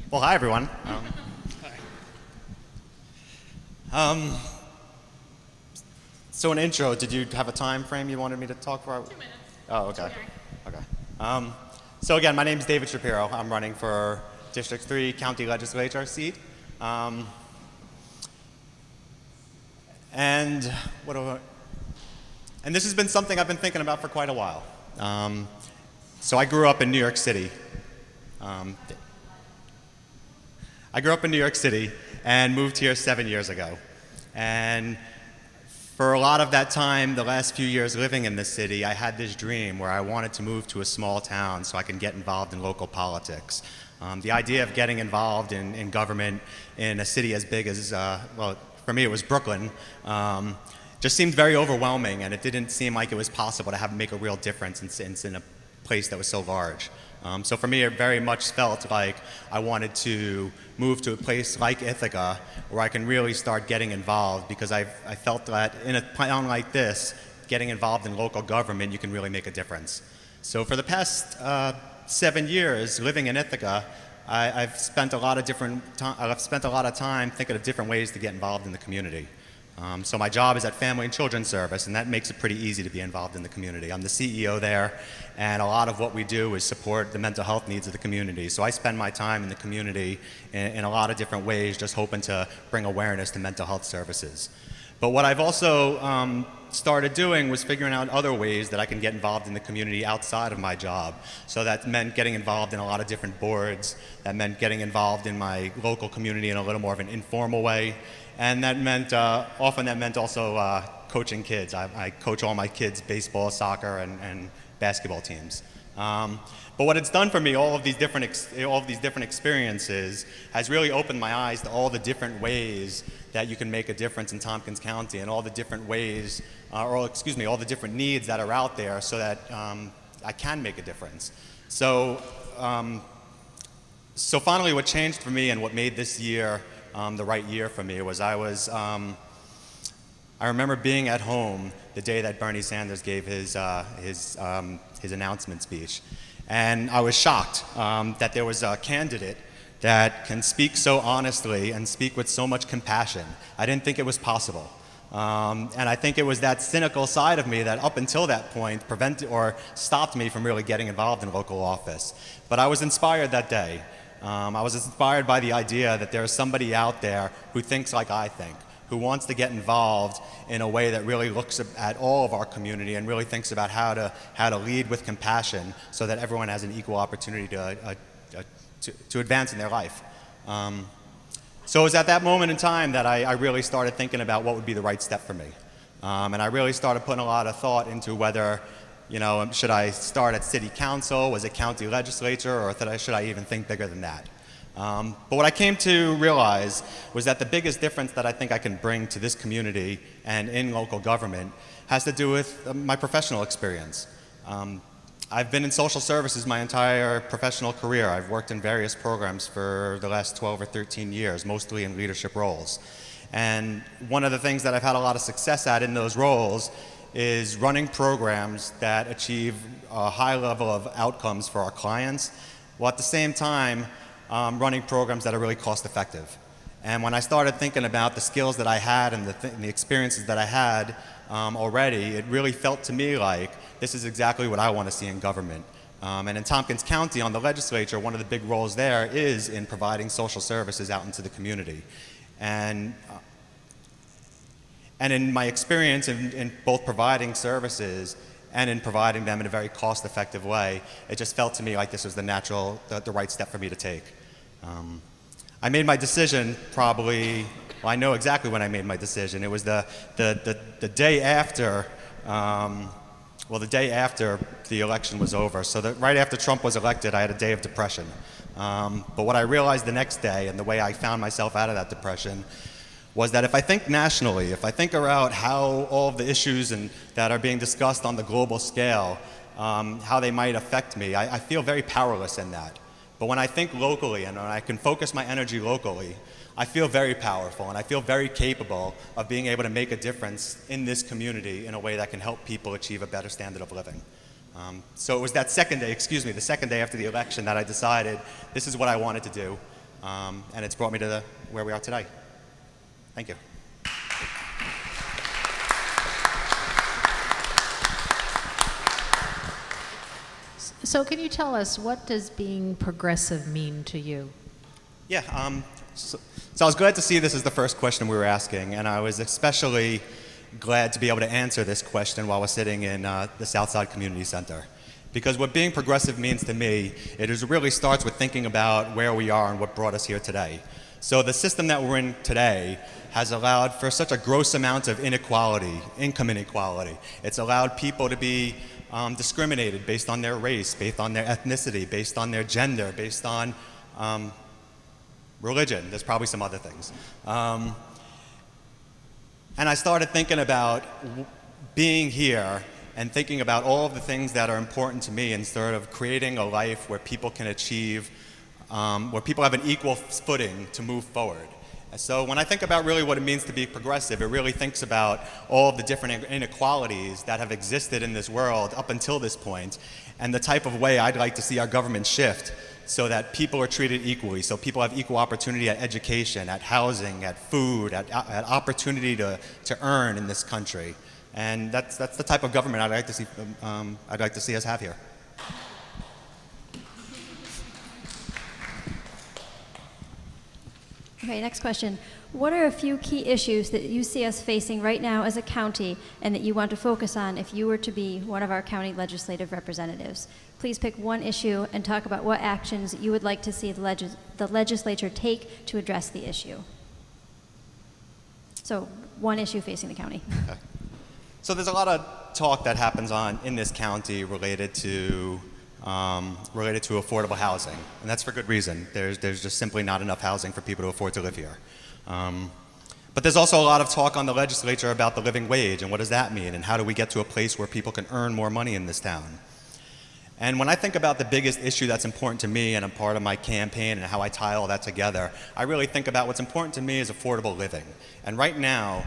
Well, hi, everyone. So an intro, did you have a time frame you wanted me to talk for? 2 minutes. Oh, okay. Okay. So again, my name is David Shapiro. I'm running for District 3 County Legislature seat. And this has been something I've been thinking about for quite a while. So I grew up in New York City. And moved here 7 years ago. And for a lot of that time, the last few years living in this city, I had this dream where I wanted to move to a small town so I can get involved in local politics. The idea of getting involved in government in a city as big as, well, for me it was Brooklyn, just seemed very overwhelming, and it didn't seem like it was possible to make a real difference in a place that was so large. So for me, it very much felt like I wanted to move to a place like Ithaca where I can really start getting involved, because I felt that in a town like this, getting involved in local government, you can really make a difference. So for the past 7 years living in Ithaca, I've spent a lot of time thinking of different ways to get involved in the community. So my job is at Family and Children's Service, and that makes it pretty easy to be involved in the community. I'm the CEO there, and a lot of what we do is support the mental health needs of the community. So I spend my time in the community in a lot of different ways, just hoping to bring awareness to mental health services. But what I've also started doing was figuring out other ways that I can get involved in the community outside of my job. So that meant getting involved in a lot of different boards. That meant getting involved in my local community in a little more of an informal way. And that meant, often that meant also coaching kids. I coach all my kids' baseball, soccer, and basketball teams. But what it's done for me, all of these different experiences, has really opened my eyes to all the different ways that you can make a difference in Tompkins County, and all the different ways, all the different needs that are out there, so that I can make a difference. So finally, what changed for me and what made this year the right year for me was I remember being at home the day that Bernie Sanders gave his announcement speech, and I was shocked that there was a candidate that can speak so honestly and speak with so much compassion. I didn't think it was possible. And I think it was that cynical side of me that up until that point prevented or stopped me from really getting involved in local office. But I was inspired that day. I was inspired by the idea that there is somebody out there who thinks like I think, who wants to get involved in a way that really looks at all of our community and really thinks about how to lead with compassion so that everyone has an equal opportunity to advance in their life. So it was at that moment in time that I really started thinking about what would be the right step for me. And I really started putting a lot of thought into whether, should I start at city council, was it county legislature, or should I even think bigger than that? But what I came to realize was that the biggest difference that I think I can bring to this community and in local government has to do with my professional experience. I've been in social services my entire professional career. I've worked in various programs for the last 12 or 13 years, mostly in leadership roles. And one of the things that I've had a lot of success at in those roles is running programs that achieve a high level of outcomes for our clients, while at the same time running programs that are really cost effective. And when I started thinking about the skills that I had and the experiences that I had already, it really felt to me like this is exactly what I want to see in government. And in Tompkins County, on the legislature, one of the big roles there is in providing social services out into the community. And in my experience in both providing services and in providing them in a very cost-effective way, it just felt to me like this was the right step for me to take. I made my decision probably, well, I know exactly when I made my decision. It was the day after, the day after the election was over. So right after Trump was elected, I had a day of depression. But what I realized the next day, and the way I found myself out of that depression, was that if I think nationally, if I think about how all of the issues that are being discussed on the global scale, how they might affect me, I feel very powerless in that. But when I think locally and when I can focus my energy locally, I feel very powerful and I feel very capable of being able to make a difference in this community in a way that can help people achieve a better standard of living. So it was that the second day after the election that I decided this is what I wanted to do. and it's brought me to where we are today. Thank you. So can you tell us, what does being progressive mean to you? Yeah, so I was glad to see this as the first question we were asking, and I was especially glad to be able to answer this question while we're sitting in the Southside Community Center. Because what being progressive means to me, really starts with thinking about where we are and what brought us here today. So the system that we're in today has allowed for such a gross amount of inequality, income inequality. It's allowed people to be discriminated based on their race, based on their ethnicity, based on their gender, based on religion. There's probably some other things. And I started thinking about being here and thinking about all of the things that are important to me, and sort of creating a life where people can achieve, where people have an equal footing to move forward. And so when I think about really what it means to be progressive, it really thinks about all of the different inequalities that have existed in this world up until this point, and the type of way I'd like to see our government shift so that people are treated equally, so people have equal opportunity at education, at housing, at food, at opportunity to earn in this country. And that's the type of government I'd like to see us have here. Okay, next question. What are a few key issues that you see us facing right now as a county and that you want to focus on if you were to be one of our county legislative representatives? Please pick one issue and talk about what actions you would like to see the legislature take to address the issue. So, one issue facing the county. Okay. So there's a lot of talk that happens in this county related to affordable housing, and that's for good reason. There's just simply not enough housing for people to afford to live here. But there's also a lot of talk on the legislature about the living wage, and what does that mean, and how do we get to a place where people can earn more money in this town. And when I think about the biggest issue that's important to me, and a part of my campaign and how I tie all that together, I really think about what's important to me is affordable living. And right now,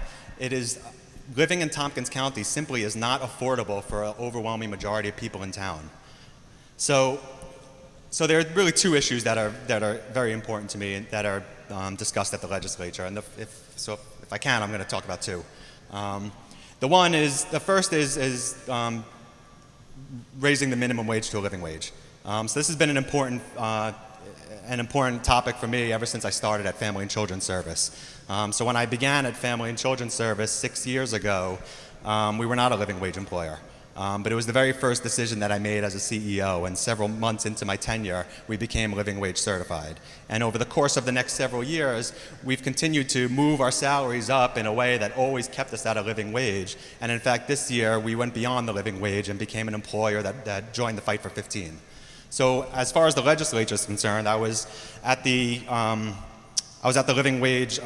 living in Tompkins County simply is not affordable for an overwhelming majority of people in town. So there are really two issues that are very important to me and that are discussed at the legislature. And if I can, I'm going to talk about two. The first is raising the minimum wage to a living wage. So this has been an important topic for me ever since I started at Family and Children's Service. So when I began at Family and Children's Service 6 years ago, we were not a living wage employer. But it was the very first decision that I made as a CEO, and several months into my tenure, we became living wage certified. And over the course of the next several years, we've continued to move our salaries up in a way that always kept us at a living wage. And in fact, this year, we went beyond the living wage and became an employer that joined the Fight for 15. So as far as the legislature is concerned, I was at the living wage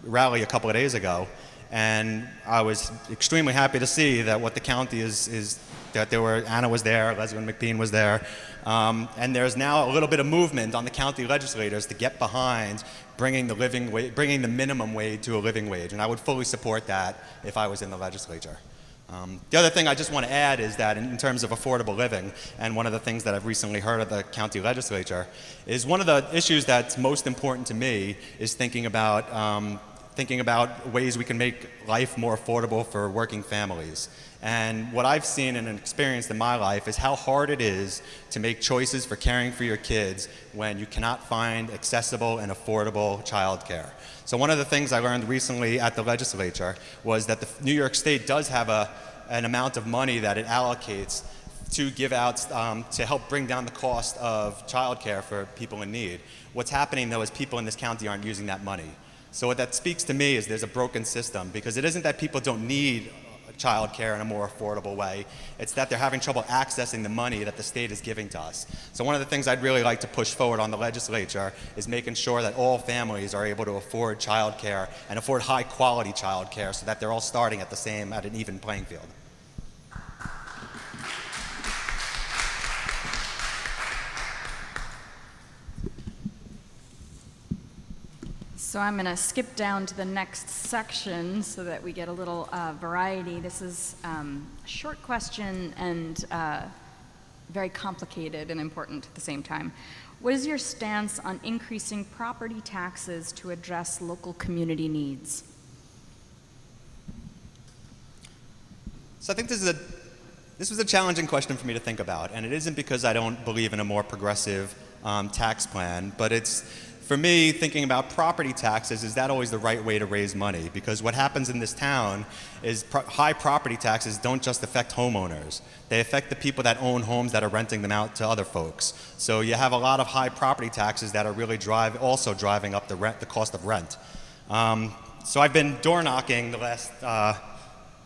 rally a couple of days ago, and I was extremely happy to see that what the county is that Anna was there, Leslie McBean was there, and there's now a little bit of movement on the county legislators to get behind bringing the minimum wage to a living wage, and I would fully support that if I was in the legislature. The other thing I just want to add is that in terms of affordable living, and one of the things that I've recently heard of the county legislature, is one of the issues that's most important to me is thinking about ways we can make life more affordable for working families. And what I've seen and experienced in my life is how hard it is to make choices for caring for your kids when you cannot find accessible and affordable childcare. So one of the things I learned recently at the legislature was that the New York State does have an amount of money that it allocates to give out to help bring down the cost of childcare for people in need. What's happening though is people in this county aren't using that money. So what that speaks to me is there's a broken system, because it isn't that people don't need childcare in a more affordable way, it's that they're having trouble accessing the money that the state is giving to us. So one of the things I'd really like to push forward on the legislature is making sure that all families are able to afford childcare and afford high quality childcare so that they're all starting at an even playing field. So I'm going to skip down to the next section so that we get a little variety. This is a short question and very complicated and important at the same time. What is your stance on increasing property taxes to address local community needs? So I think this was a challenging question for me to think about, and it isn't because I don't believe in a more progressive tax plan, but it's, for me, thinking about property taxes, is that always the right way to raise money? Because what happens in this town is high property taxes don't just affect homeowners. They affect the people that own homes that are renting them out to other folks. So you have a lot of high property taxes that are really also driving up the cost of rent. So I've been door knocking the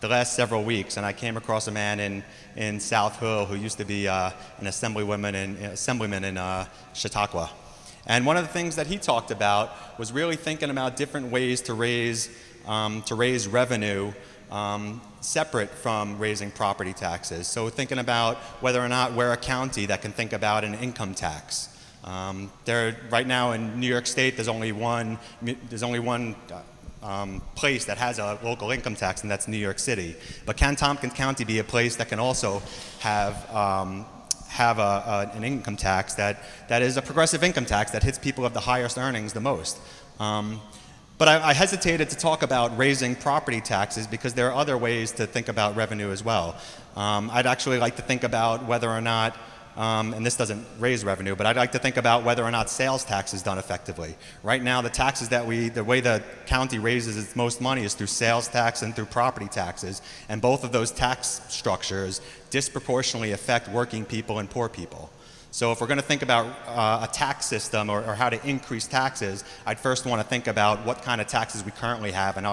last several weeks, and I came across a man in South Hill who used to be an assemblyman in Chautauqua. And one of the things that he talked about was really thinking about different ways to raise revenue separate from raising property taxes. So thinking about whether or not we're a county that can think about an income tax. Right now in New York State, there's only one place that has a local income tax, and that's New York City. But can Tompkins County be a place that can also have an income tax that is a progressive income tax that hits people of the highest earnings the most? But I hesitated to talk about raising property taxes because there are other ways to think about revenue as well. I'd actually like to think about whether or not, and this doesn't raise revenue, but I'd like to think about whether or not sales tax is done effectively. Right now, the taxes the way the county raises its most money is through sales tax and through property taxes, and both of those tax structures disproportionately affect working people and poor people. So if we're going to think about a tax system or how to increase taxes, I'd first want to think about what kind of taxes we currently have, and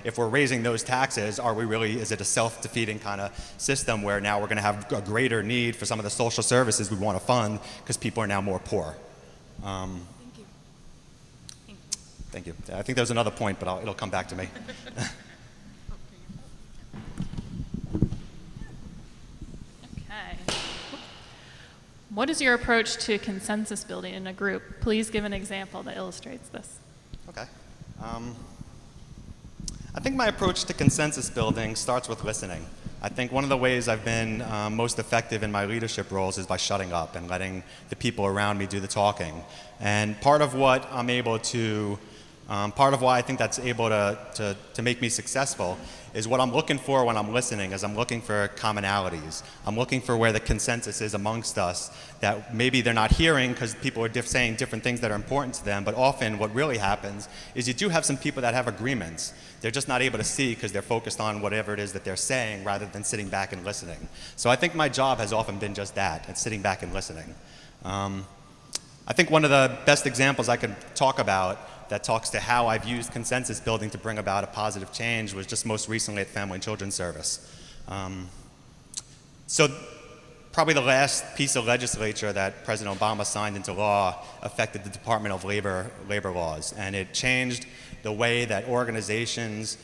if we're raising those taxes, is it a self-defeating kind of system where now we're going to have a greater need for some of the social services we want to fund because people are now more poor? Thank you. I think there's another point, but it'll come back to me. What is your approach to consensus building in a group? Please give an example that illustrates this. Okay. I think my approach to consensus building starts with listening. I think one of the ways I've been most effective in my leadership roles is by shutting up and letting the people around me do the talking. And part of what I'm able to, part of why I think that's able to make me successful is what I'm looking for when I'm listening is I'm looking for commonalities. I'm looking for where the consensus is amongst us that maybe they're not hearing because people are saying different things that are important to them, but often what really happens is you do have some people that have agreements. They're just not able to see because they're focused on whatever it is that they're saying rather than sitting back and listening. So I think my job has often been just that, it's sitting back and listening. I think one of the best examples I could talk about that talks to how I've used consensus building to bring about a positive change was just most recently at Family and Children's Service. So probably the last piece of legislature that President Obama signed into law affected the Department of Labor laws, and it changed the way that organizations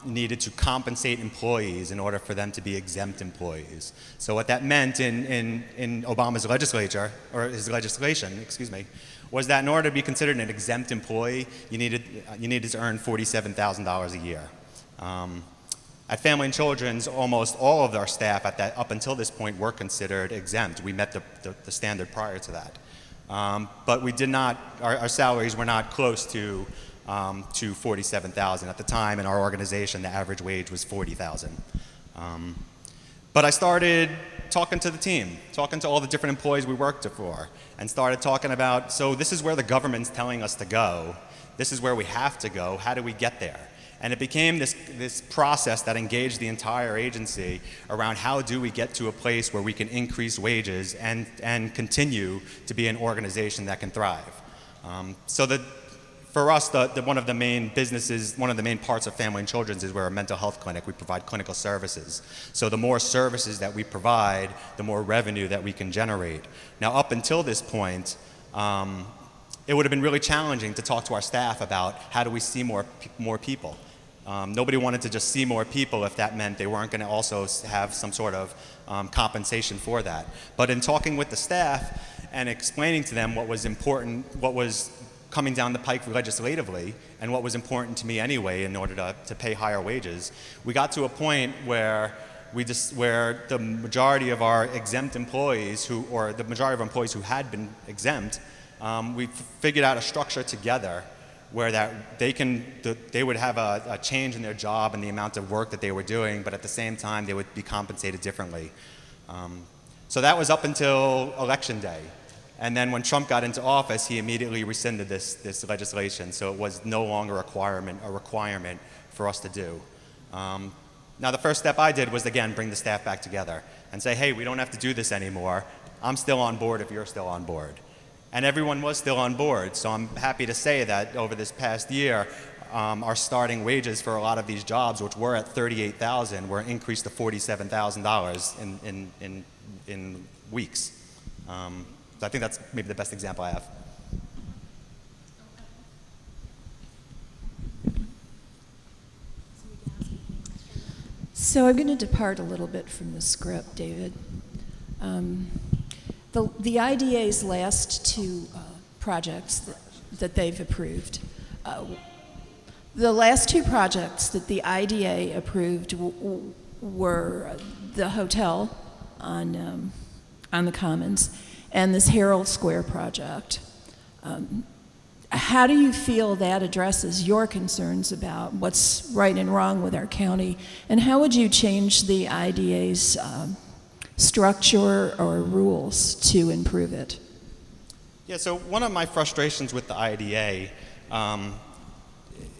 needed to compensate employees in order for them to be exempt employees. So what that meant in Obama's legislature, or his legislation, was that in order to be considered an exempt employee, you needed to earn $47,000 a year. At Family and Children's, almost all of our staff up until this point were considered exempt. We met the standard prior to that. But we did not, our salaries were not close to $47,000. At the time in our organization, the average wage was $40,000. But I started talking to the team, talking to all the different employees we worked for, and started talking about, so this is where the government's telling us to go. This is where we have to go. How do we get there? And it became this process that engaged the entire agency around how do we get to a place where we can increase wages and continue to be an organization that can thrive. For us, one of the main parts of Family and Children's is we're a mental health clinic. We provide clinical services. So the more services that we provide, the more revenue that we can generate. Now, up until this point, it would have been really challenging to talk to our staff about how do we see more people. Nobody wanted to just see more people if that meant they weren't going to also have some sort of compensation for that. But in talking with the staff and explaining to them what was important, what was coming down the pike legislatively, and what was important to me anyway in order to pay higher wages, we got to a point where where the majority of our exempt employees or the majority of our employees who had been exempt, we figured out a structure together where they would have a change in their job and the amount of work that they were doing, but at the same time they would be compensated differently. So that was up until Election Day. And then when Trump got into office, he immediately rescinded this legislation, so it was no longer a requirement for us to do. Now the first step I did was, again, bring the staff back together and say, hey, we don't have to do this anymore. I'm still on board if you're still on board. And everyone was still on board, so I'm happy to say that over this past year, our starting wages for a lot of these jobs, which were at $38,000, were increased to $47,000 in weeks. So I think that's maybe the best example I have. So I'm going to depart a little bit from the script, David. The IDA's last two projects that they've approved, the last two projects that the IDA approved were the hotel on the Commons and this Herald Square project. How do you feel that addresses your concerns about what's right and wrong with our county, and how would you change the IDA's structure or rules to improve it? Yeah, so one of my frustrations with the IDA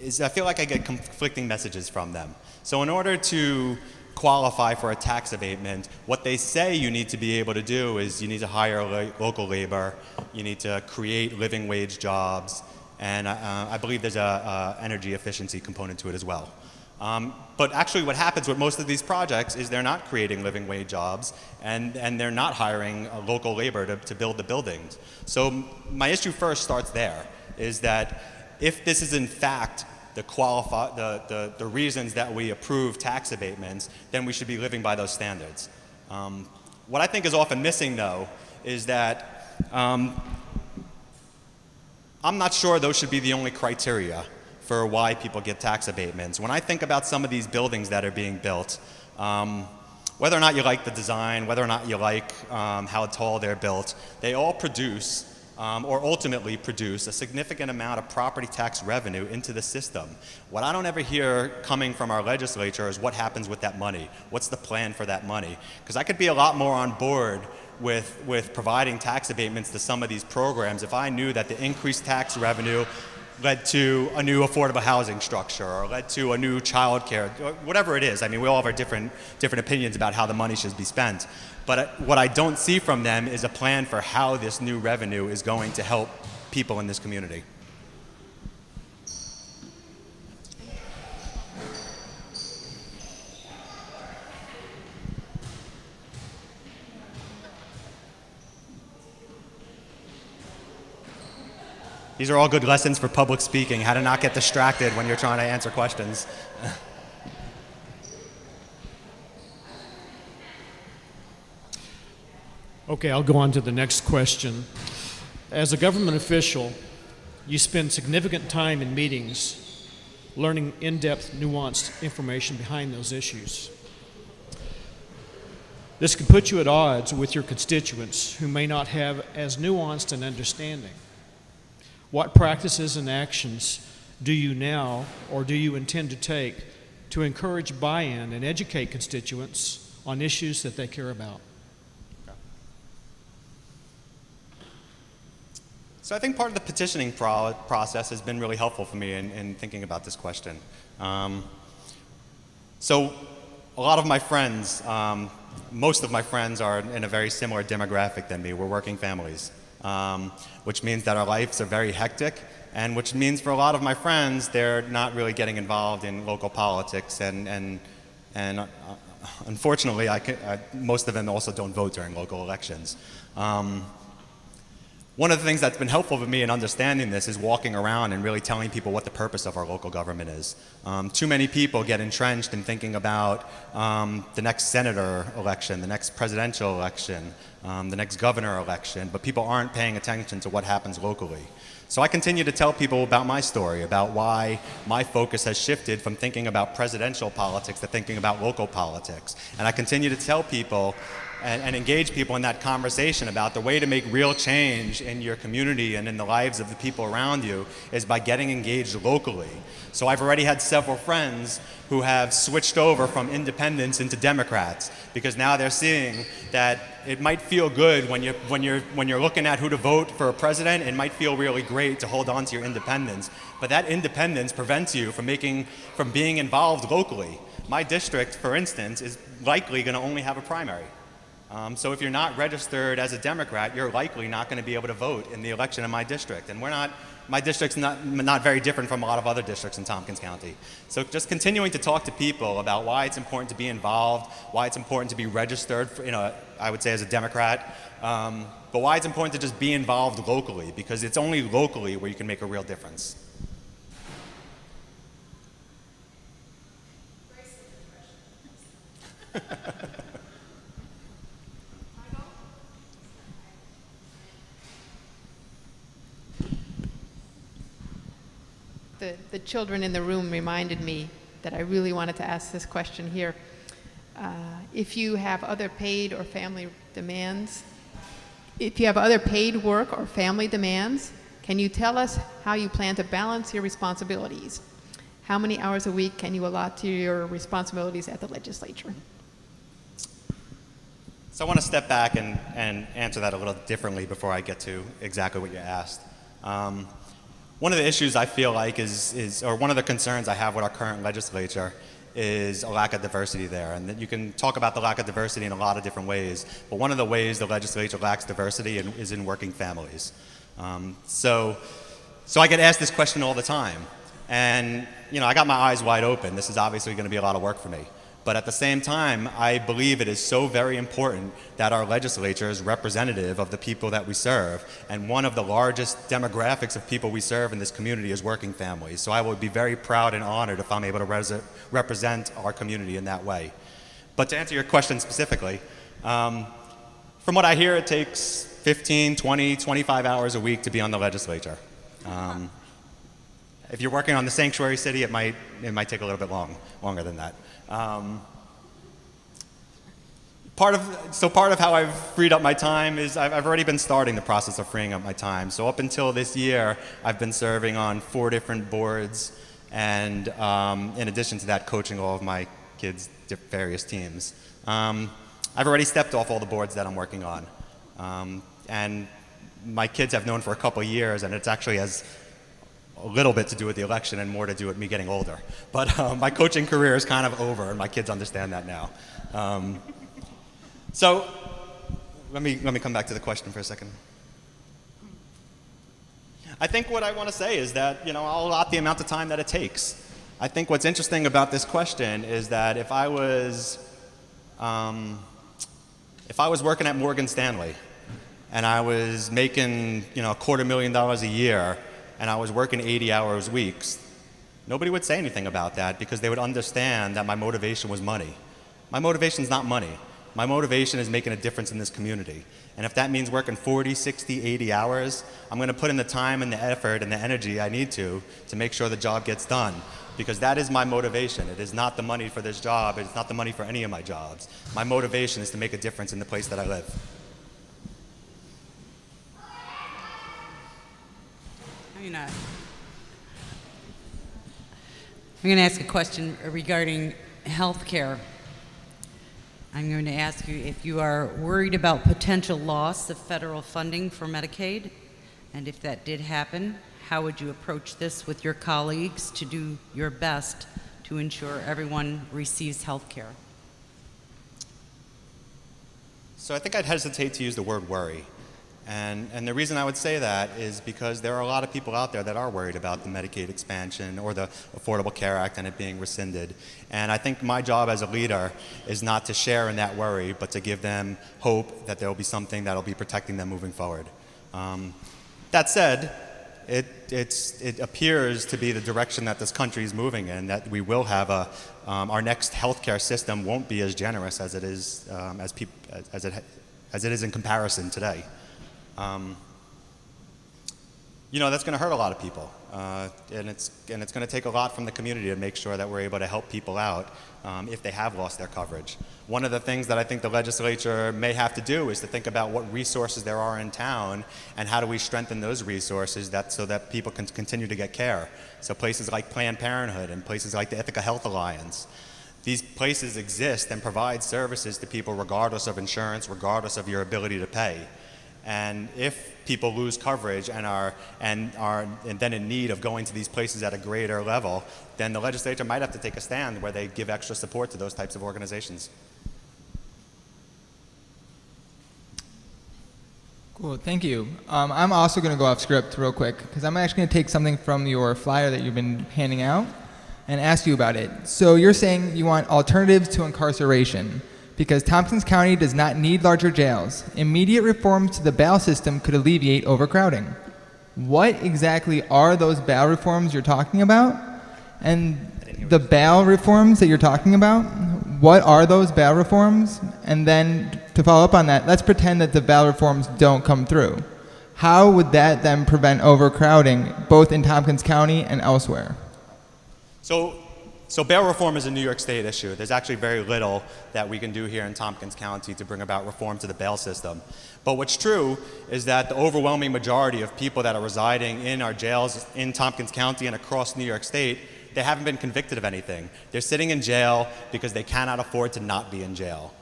is I feel like I get conflicting messages from them. So in order to qualify for a tax abatement, what they say you need to be able to do is you need to hire local labor, you need to create living wage jobs, and I believe there's a energy efficiency component to it as well. But actually what happens with most of these projects is they're not creating living wage jobs and they're not hiring local labor to build the buildings. So my issue first starts there, is that if this is in fact the reasons that we approve tax abatements, then we should be living by those standards. What I think is often missing, though, is that I'm not sure those should be the only criteria for why people get tax abatements. When I think about some of these buildings that are being built, whether or not you like the design, whether or not you like how tall they're built, they all produce or ultimately produce a significant amount of property tax revenue into the system. What I don't ever hear coming from our legislature is what happens with that money. What's the plan for that money? Because I could be a lot more on board with providing tax abatements to some of these programs if I knew that the increased tax revenue led to a new affordable housing structure or led to a new child care, whatever it is. I mean, we all have our different opinions about how the money should be spent. But what I don't see from them is a plan for how this new revenue is going to help people in this community. These are all good lessons for public speaking, how to not get distracted when you're trying to answer questions. Okay, I'll go on to the next question. As a government official, you spend significant time in meetings learning in-depth, nuanced information behind those issues. This can put you at odds with your constituents who may not have as nuanced an understanding. What practices and actions do you now or do you intend to take to encourage buy-in and educate constituents on issues that they care about? So I think part of the petitioning process has been really helpful for me in thinking about this question. So a lot of my friends, most of my friends are in a very similar demographic than me. We're working families, which means that our lives are very hectic, and which means for a lot of my friends, they're not really getting involved in local politics, and unfortunately, most of them also don't vote during local elections. One of the things that's been helpful for me in understanding this is walking around and really telling people what the purpose of our local government is. Too many people get entrenched in thinking about the next senator election, the next presidential election, the next governor election, but people aren't paying attention to what happens locally. So I continue to tell people about my story, about why my focus has shifted from thinking about presidential politics to thinking about local politics. And I continue to tell people and engage people in that conversation about the way to make real change in your community and in the lives of the people around you is by getting engaged locally. So I've already had several friends who have switched over from independents into Democrats because now they're seeing that it might feel good when you're looking at who to vote for a president. It might feel really great to hold on to your independence, but that independence prevents you from being involved locally. My district, for instance, is likely going to only have a primary. So if you're not registered as a Democrat, you're likely not going to be able to vote in the election in my district. And my district's not very different from a lot of other districts in Tompkins County. So just continuing to talk to people about why it's important to be involved, why it's important to be registered, I would say as a Democrat, but why it's important to just be involved locally, because it's only locally where you can make a real difference. The children in the room reminded me that I really wanted to ask this question here. If you have other paid or family demands, if you have other paid work or family demands, can you tell us how you plan to balance your responsibilities? How many hours a week can you allot to your responsibilities at the legislature? So I want to step back and answer that a little differently before I get to exactly what you asked. One of the issues I feel like or one of the concerns I have with our current legislature is a lack of diversity there. And that you can talk about the lack of diversity in a lot of different ways, but one of the ways the legislature lacks diversity is in working families. So I get asked this question all the time. And I got my eyes wide open. This is obviously going to be a lot of work for me. But at the same time, I believe it is so very important that our legislature is representative of the people that we serve. And one of the largest demographics of people we serve in this community is working families. So I would be very proud and honored if I'm able to represent our community in that way. But to answer your question specifically, from what I hear, it takes 15, 20, 25 hours a week to be on the legislature. If you're working on the sanctuary city, it might take a little bit longer than that. Part of how I've freed up my time is I've already been starting the process of freeing up my time. So up until this year, I've been serving on 4 different boards, and in addition to that, coaching all of my kids' various teams. I've already stepped off all the boards that I'm working on, and my kids have known for a couple of years, and it's actually has a little bit to do with the election and more to do with me getting older. But my coaching career is kind of over, and my kids understand that now. So let me come back to the question for a second. I think what I want to say is that I'll allot the amount of time that it takes. I think what's interesting about this question is that if I was working at Morgan Stanley and I was making $250,000 a year and I was working 80 hours weeks, nobody would say anything about that because they would understand that my motivation was money. My motivation is not money. My motivation is making a difference in this community. And if that means working 40, 60, 80 hours, I'm going to put in the time and the effort and the energy I need to make sure the job gets done. Because that is my motivation. It is not the money for this job. It's not the money for any of my jobs. My motivation is to make a difference in the place that I live. I'm going to ask a question regarding health care. I'm going to ask you if you are worried about potential loss of federal funding for Medicaid, and if that did happen, how would you approach this with your colleagues to do your best to ensure everyone receives health care? So I think I'd hesitate to use the word worry. And the reason I would say that is because there are a lot of people out there that are worried about the Medicaid expansion or the Affordable Care Act and it being rescinded. And I think my job as a leader is not to share in that worry, but to give them hope that there will be something that will be protecting them moving forward. That said, it appears to be the direction that this country is moving in, that we will have our next healthcare system won't be as generous as it is as it is in comparison today. That's going to hurt a lot of people, and it's going to take a lot from the community to make sure that we're able to help people out if they have lost their coverage. One of the things that I think the legislature may have to do is to think about what resources there are in town and how do we strengthen those resources so that people can continue to get care. So places like Planned Parenthood and places like the Ithaca Health Alliance. These places exist and provide services to people regardless of insurance, regardless of your ability to pay. And if people lose coverage and are then in need of going to these places at a greater level, then the legislature might have to take a stand where they give extra support to those types of organizations. Cool, thank you. I'm also going to go off script real quick because I'm actually going to take something from your flyer that you've been handing out and ask you about it. So you're saying you want alternatives to incarceration because Tompkins County does not need larger jails. Immediate reforms to the bail system could alleviate overcrowding. What exactly are those bail reforms you're talking about? And the bail reforms that you're talking about, what are those bail reforms? And then to follow up on that, let's pretend that the bail reforms don't come through. How would that then prevent overcrowding both in Tompkins County and elsewhere? So bail reform is a New York State issue. There's actually very little that we can do here in Tompkins County to bring about reform to the bail system. But what's true is that the overwhelming majority of people that are residing in our jails in Tompkins County and across New York State, they haven't been convicted of anything. They're sitting in jail because they cannot afford to not be in jail.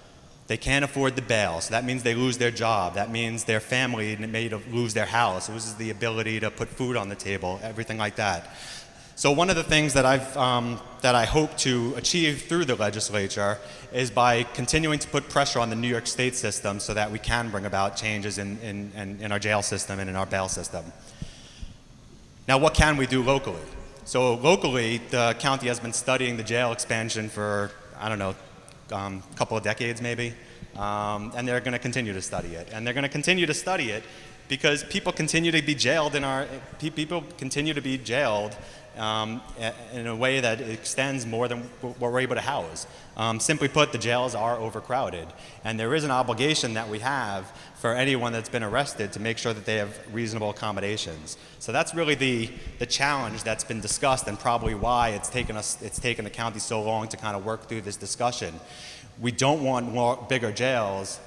They can't afford the bail, so that means they lose their job. That means their family may lose their house, loses the ability to put food on the table, everything like that. So one of the things that I hope to achieve through the legislature is by continuing to put pressure on the New York State system so that we can bring about changes in our jail system and in our bail system. Now, what can we do locally? So locally, the county has been studying the jail expansion for, I don't know, a couple of decades maybe, and they're going to continue to study it. And they're going to continue to study it because people continue to be jailed in a way that extends more than what we're able to house. Simply put, the jails are overcrowded, and there is an obligation that we have for anyone that's been arrested to make sure that they have reasonable accommodations. So that's really the challenge that's been discussed, and probably why it's taken the county so long to kind of work through this discussion. We don't want bigger jails,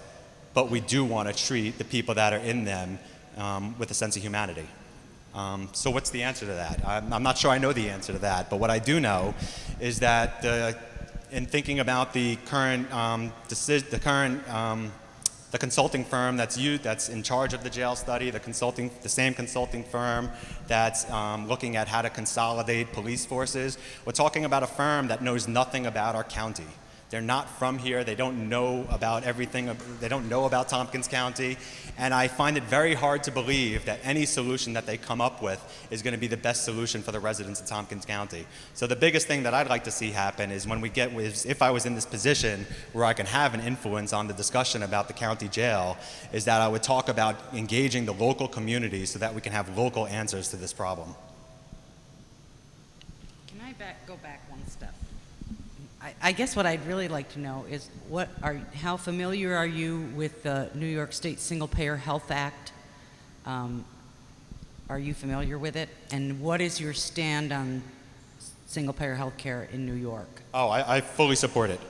but we do want to treat the people that are in them with a sense of humanity. So what's the answer to that? I'm not sure I know the answer to that, but what I do know is that in thinking about the consulting firm that's in charge of the jail study, the same consulting firm that's looking at how to consolidate police forces, we're talking about a firm that knows nothing about our county. They're not from here. They don't know about everything. They don't know about Tompkins County. And I find it very hard to believe that any solution that they come up with is going to be the best solution for the residents of Tompkins County. So the biggest thing that I'd like to see happen is if I was in this position where I can have an influence on the discussion about the county jail, is that I would talk about engaging the local community so that we can have local answers to this problem. Can I go back one step? I guess what I'd really like to know is how familiar are you with the New York State Singlepayer Health Act? Are you familiar with it? And what is your stand on single-payer health care in New York? Oh, I fully support it.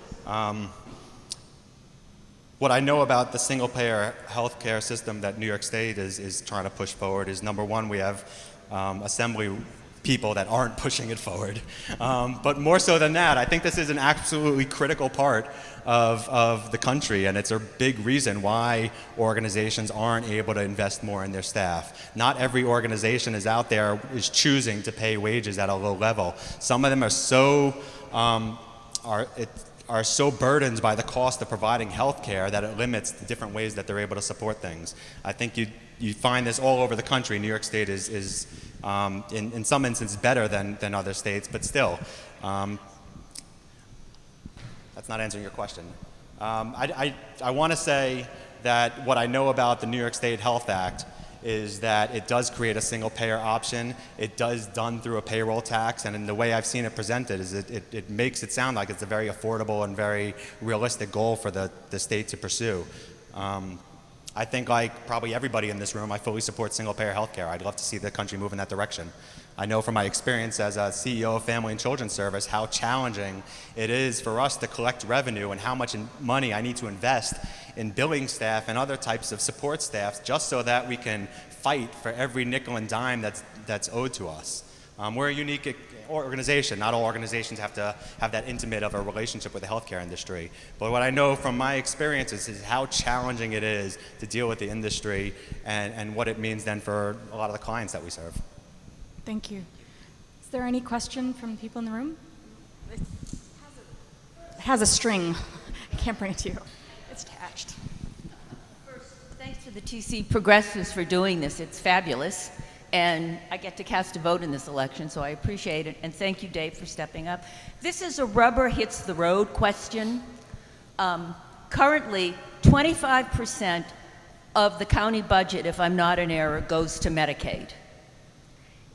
What I know about the single-payer health care system that New York State is trying to push forward is, number one, we have assembly people that aren't pushing it forward. But more so than that, I think this is an absolutely critical part of the country, and it's a big reason why organizations aren't able to invest more in their staff. Not every organization is choosing to pay wages at a low level. Some of them are so burdened by the cost of providing health care that it limits the different ways that they're able to support things. I think you find this all over the country. New York State is in some instances better than other states, but still, that's not answering your question. I want to say that what I know about the New York State Health Act is that it does create a single payer option. It does done through a payroll tax, and in the way I've seen it presented is it makes it sound like it's a very affordable and very realistic goal for the state to pursue. I think, like probably everybody in this room, I fully support single payer healthcare. I'd love to see the country move in that direction. I know from my experience as a CEO of Family and Children's Service how challenging it is for us to collect revenue and how much money I need to invest in billing staff and other types of support staff just so that we can fight for every nickel and dime that's owed to us. We're a unique organization. Not all organizations have to have that intimate of a relationship with the healthcare industry. But what I know from my experiences is how challenging it is to deal with the industry and what it means then for a lot of the clients that we serve. Thank you. Is there any question from people in the room? It has a string. I can't bring it to you. It's attached. First, thanks to the TC Progressives for doing this. It's fabulous. And I get to cast a vote in this election, so I appreciate it. And thank you, Dave, for stepping up. This is a rubber hits the road question. Currently, 25% of the county budget, if I'm not in error, goes to Medicaid.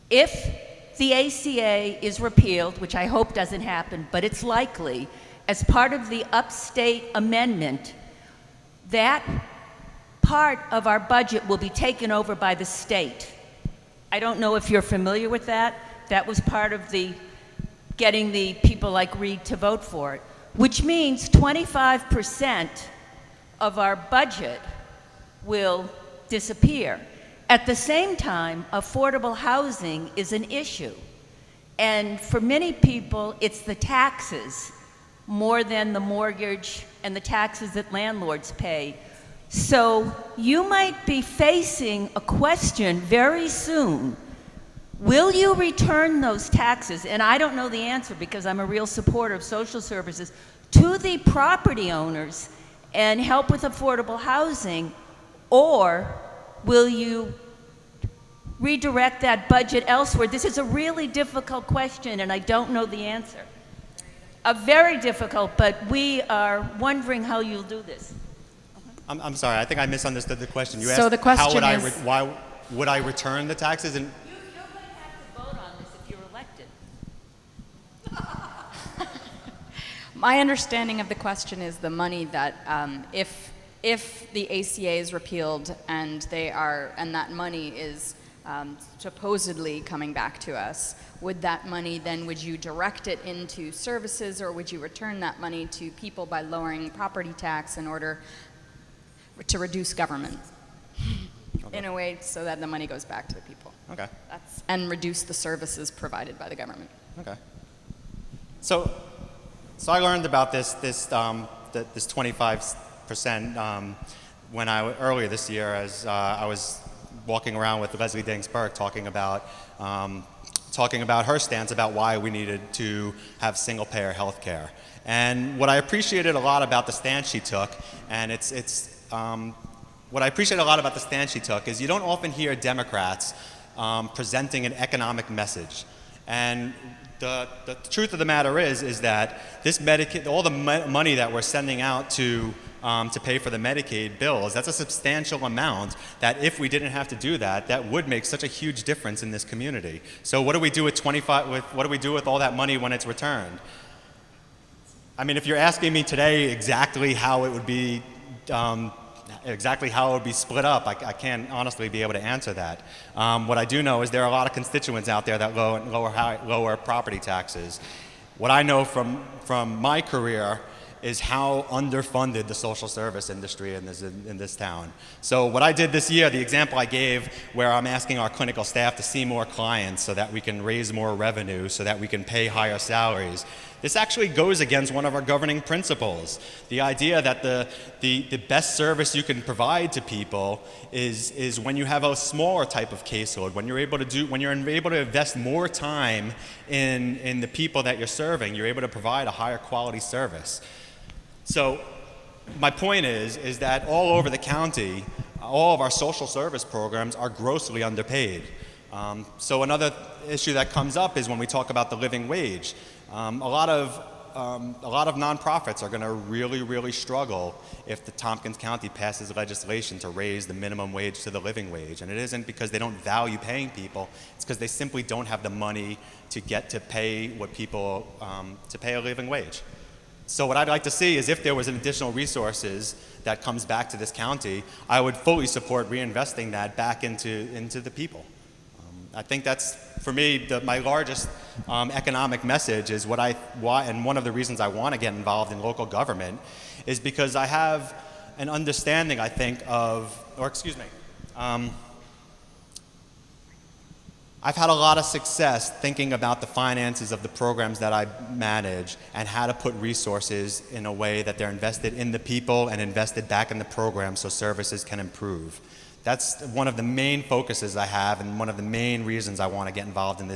If the ACA is repealed, which I hope doesn't happen, but it's likely, as part of the upstate amendment, that part of our budget will be taken over by the state. I don't know if you're familiar with that. That was part of the getting the people like Reed to vote for it, which means 25% of our budget will disappear. At the same time, affordable housing is an issue. And for many people, it's the taxes more than the mortgage and the taxes that landlords pay. So you might be facing a question very soon. Will you return those taxes? And I don't know the answer because I'm a real supporter of social services, to the property owners and help with affordable housing, or will you redirect that budget elsewhere? This is a really difficult question, and I don't know the answer. Very difficult, but we are wondering how you'll do this. I'm sorry, I think I misunderstood the question. You So asked the question how would I is- why would I return the taxes? And You're going to have to vote on this if you're elected. My understanding of the question is the money that if the ACA is repealed and that money is supposedly coming back to us, would you direct it into services, or would you return that money to people by lowering property tax in order to reduce government in a way so that the money goes back to the people? okay, And reduce the services provided by the government. okay. So I learned about this 25% when earlier this year as I was walking around with Leslie Dings-Burke talking about her stance about why we needed to have single-payer health care. And what I appreciated a lot about the stance she took, and what I appreciate a lot about the stance she took is you don't often hear Democrats presenting an economic message. And the truth of the matter is that this Medicaid, all the money that we're sending out to pay for the Medicaid bills, that's a substantial amount that if we didn't have to do that, that would make such a huge difference in this community. So what do we do with what do we do with all that money when it's returned? I mean, if you're asking me today exactly how it would be split up, I can't honestly be able to answer that. What I do know is there are a lot of constituents out there that lower property taxes. What I know from my career is how underfunded the social service industry in this town. So what I did this year, the example I gave where I'm asking our clinical staff to see more clients so that we can raise more revenue, so that we can pay higher salaries, this actually goes against one of our governing principles. The idea that the best service you can provide to people is when you have a smaller type of caseload, when you're able to invest more time in the people that you're serving, you're able to provide a higher quality service. So my point is that all over the county, all of our social service programs are grossly underpaid. So another issue that comes up is when we talk about the living wage. A lot of a lot of nonprofits are going to really struggle if the Tompkins County passes legislation to raise the minimum wage to the living wage. And it isn't because they don't value paying people, it's because they simply don't have the money to get to pay what people, to pay a living wage. So what I'd like to see is if there was an additional resources that comes back to this county, I would fully support reinvesting that back into the people. I think that's, for me, my largest economic message is and one of the reasons I want to get involved in local government is because I have an understanding, I think, I've had a lot of success thinking about the finances of the programs that I manage and how to put resources in a way that they're invested in the people and invested back in the program so services can improve. That's one of the main focuses I have and one of the main reasons I want to get involved in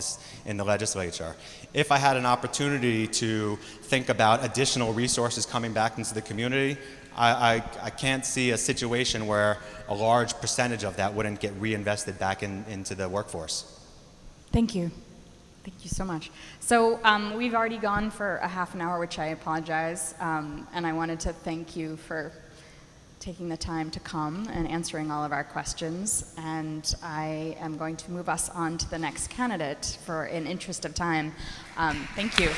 the legislature. If I had an opportunity to think about additional resources coming back into the community, I can't see a situation where a large percentage of that wouldn't get reinvested back into the workforce. Thank you. Thank you so much. So we've already gone for a half an hour, which I apologize, and I wanted to thank you for taking the time to come and answering all of our questions. And I am going to move us on to the next candidate in interest of time. Thank you.